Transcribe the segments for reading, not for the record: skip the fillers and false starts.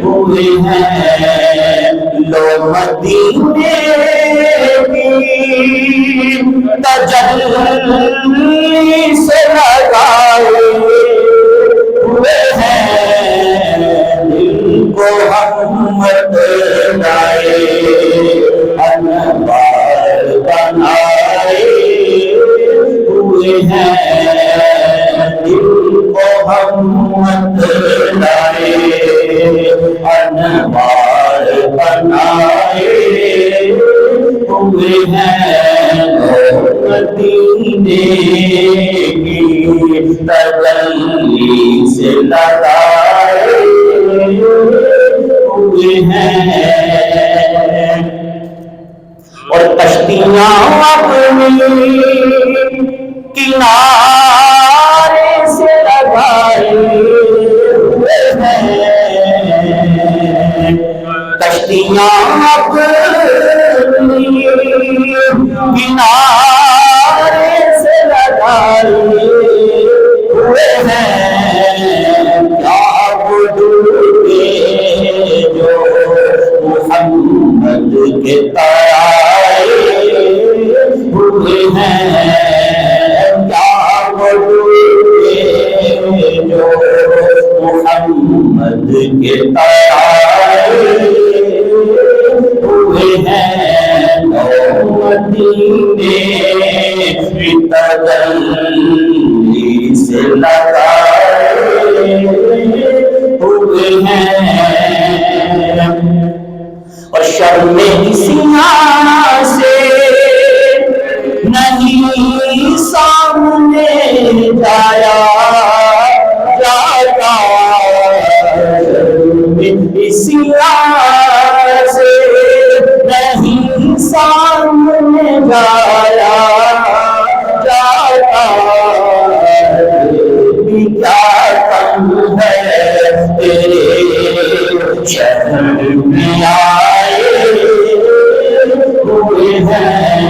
ہوئے ہیں، لو مدینے کی تجلی سے لگائے ہوئے ہیں، دل کو ہمت لائے انوار بنائے ہوئے ہیں، دل کو ہمت لائے انوار بنائے ہوئے ہیں، مدینے کی تجلی سے لگائے ہوئے ہیں، اور کشتیاں اپنی کنارے سے لگائے ہوئے ہیں، کشتیاں اپنی کنارے سے لگائے ہوئے ہیں، کیا وہ ڈوبے جو محمد کے تائے ہوئے ہیں، کیا وہ ڈوبے جو محمد کے تائے ہوئے ہیں، مدینے کی تجلی سے لگائے ہوئے ہیں، اور شرم سیاہ سے نہیں سامنے جایا جاتا، شرم سیاہ سے نہیں سامنے جایا جاتا، کیا کم ہے تیرے شہر میں آئے ہوئے ہیں،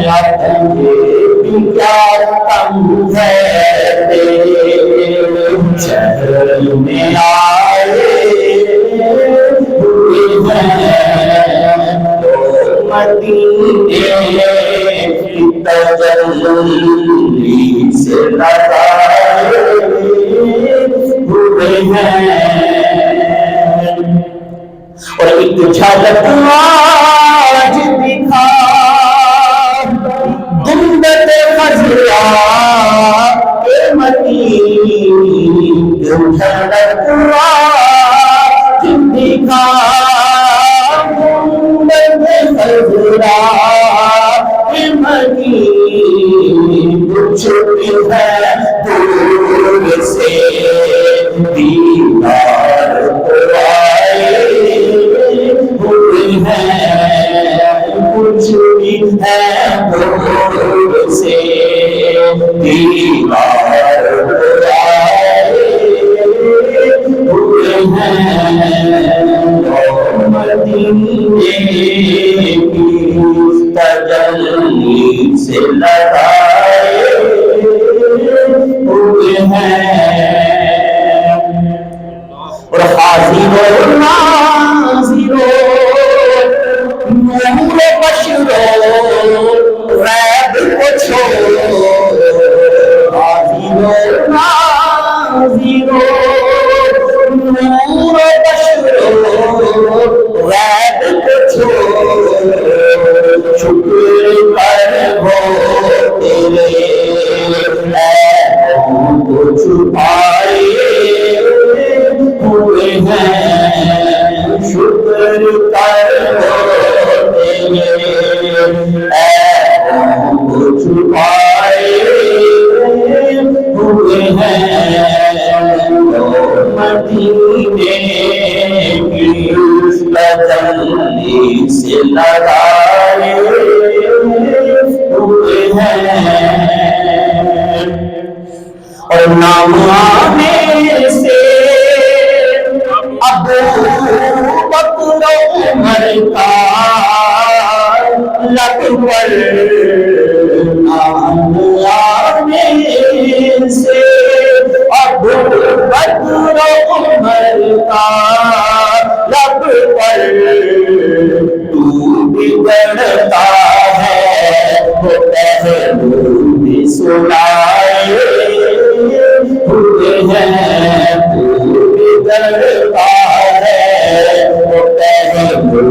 کیا کم ہے تیرے شہر میں آئے ہوئے ہیں، مدینے کی تجلی سے لگائے ہوئے ہیں، اور ایک جھلک آج دکھا گنبد خضرا کے مدین، جھلک آج دکھا گنبد خضرا کے مدین، کچھ بھی ہے دور سے دیدار کو آئے ہوئے ہیں، کچھ بھی ہے دور سے دیدار کو آئے ہوئے ہیں، مدینے کی تجلی سے لگائے ہوئے ہیں، اور حاضر و ناظر نور بشر غیب کو چھوڑ، حاضر و ناظر نور بشر غیب کو چھوڑ، شکر پر ہو تیرے عیبوں کو چھپائے ہوئے ہیں، شکر پر ہو تیرے عیبوں کو چھپائے ہوئے ہیں، مدینے کی تجلی سے لگائے ہوئے ہیں، اور نام آنے سے ابو بکر عمر کا لب پر، نام آنے سے ابو بکر عمر کا ہے، تو دربار ہے، وہ پیغمبر